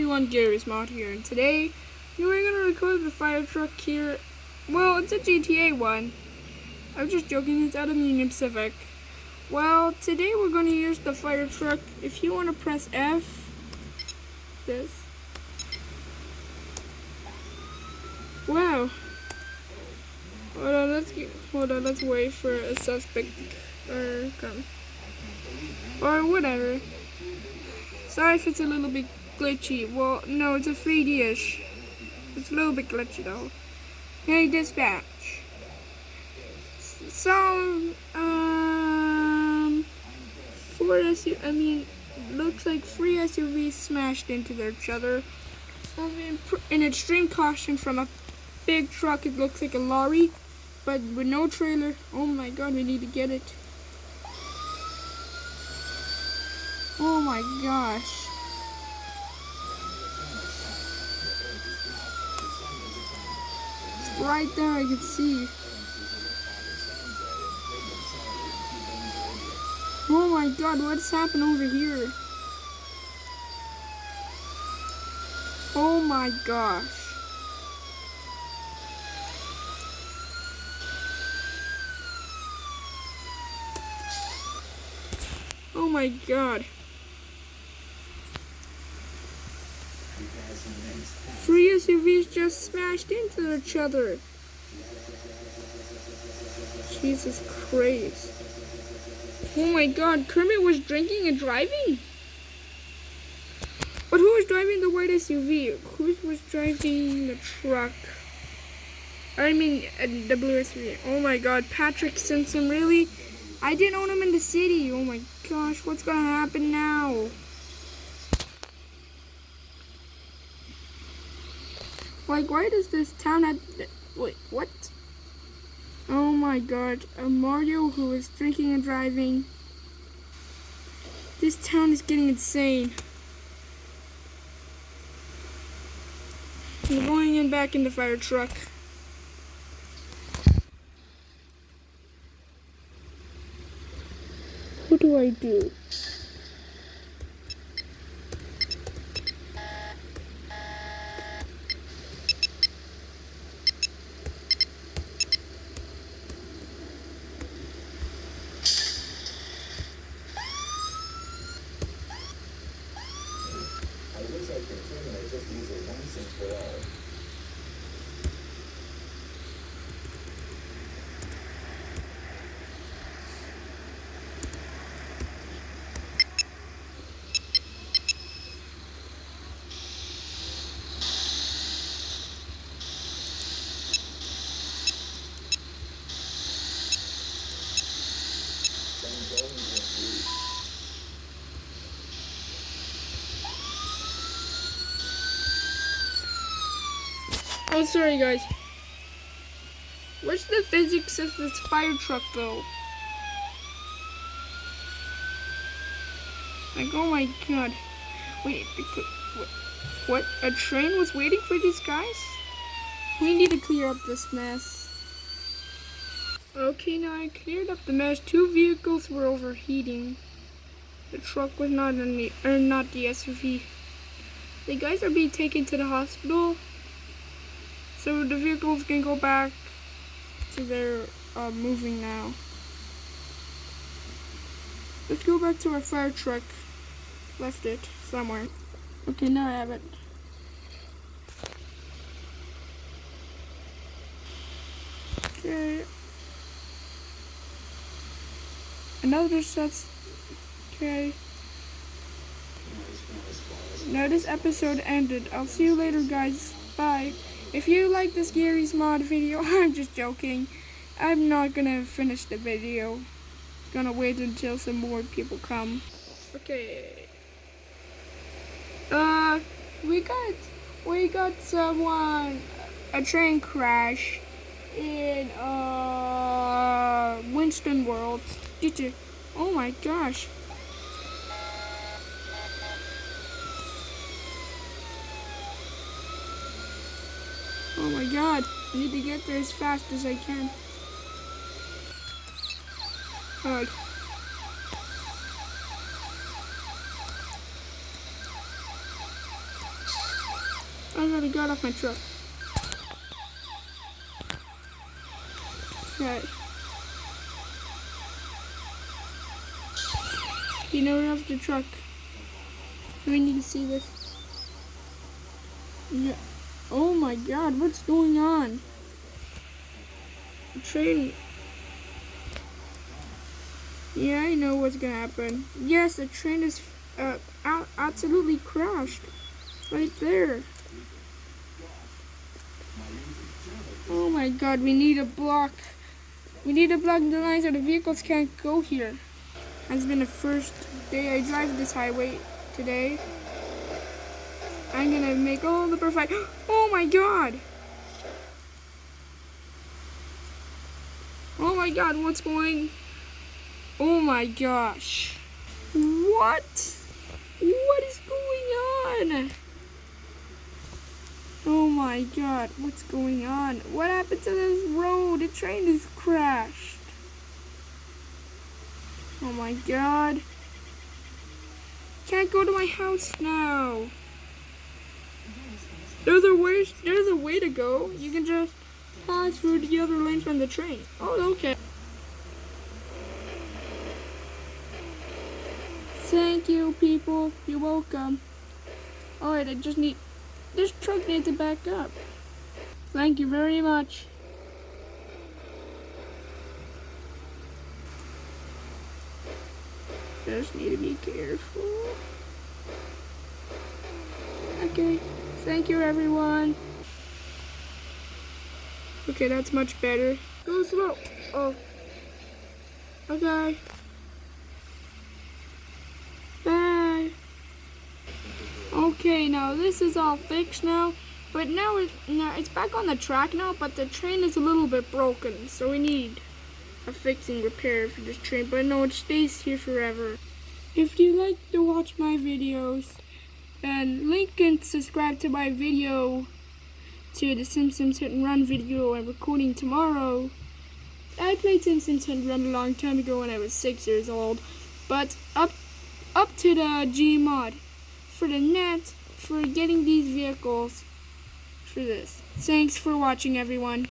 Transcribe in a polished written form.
everyone, Gmod here, and today we're gonna record the fire truck here. Well, it's a GTA one. I'm just joking, it's out of Union Pacific. Well, today we're gonna use the fire truck. If you wanna press F, this. Wow. Hold on, let's wait for a suspect or come. Or whatever. Sorry if it's a little bit glitchy. Well, no, it's a 3D-ish. It's a little bit glitchy though. Hey, dispatch. So, looks like 3 SUVs smashed into each other. In extreme caution from a big truck, it looks like a lorry, but with no trailer. Oh my god, we need to get it. Oh my gosh. It's right there, I can see. Oh my god, what's happened over here? Oh my gosh. Oh my god. 3 SUVs just smashed into each other. Jesus Christ. Oh my god, Kermit was drinking and driving? But who was driving the white SUV? Who was driving the truck? The blue SUV. Oh my god, Patrick Simpson, really? I didn't own him in the city. Oh my gosh, what's gonna happen now? Like, why does this town have... Wait, what? Oh my god, a Mario who is drinking and driving. This town is getting insane. I'm going in back in the fire truck. What do I do? Oh, sorry guys. What's the physics of this fire truck though? Like, oh my god. Wait, what? A train was waiting for these guys? We need to clear up this mess. Okay, now I cleared up the mess. 2 vehicles were overheating. The truck was not the SUV. The guys are being taken to the hospital. So the vehicles can go back to their moving now. Let's go back to our fire truck. Left it somewhere. Okay, now I have it. Okay. Another set's okay. Now this episode ended. I'll see you later, guys. Bye. If you like this Gmod video, I'm just joking. I'm not gonna finish the video. Gonna wait until some more people come. Okay. We got a train crash in Winston World. Oh my gosh. Oh my god, I need to get there as fast as I can. God. I gotta get off my truck. Right. You know, we're off the truck. We need to see this. Yeah. Oh my god, what's going on? The train. Yeah, I know what's gonna happen. Yes, the train is absolutely crashed. Right there. Oh my god, we need a block. We need to block the line so the vehicles can't go here. It's been the first day I drive this highway today. I'm gonna make all the perfect. Oh my god! Oh my god, what's going? Oh my gosh. What? What is going on? Oh my god, what's going on? What happened to this road? The train is crashed. Oh my god. Can't go to my house now. There's a way to go. You can just pass through the other lane from the train. Oh, okay. Thank you, people. You're welcome. Alright, this truck needs to back up. Thank you very much. Just need to be careful. Okay. Thank you, everyone. Okay, that's much better. Go slow. Oh. Okay. Bye. Okay, now this is all fixed now. But now it's back on the track now, but the train is a little bit broken. So we need a fixing repair for this train. But no, it stays here forever. If you like to watch my videos, then link and subscribe to my video to the Simpsons Hit and Run video I'm recording tomorrow. I played Simpsons Hit and Run a long time ago when I was 6 years old, but up to the Gmod for the net for getting these vehicles for this. Thanks for watching, everyone.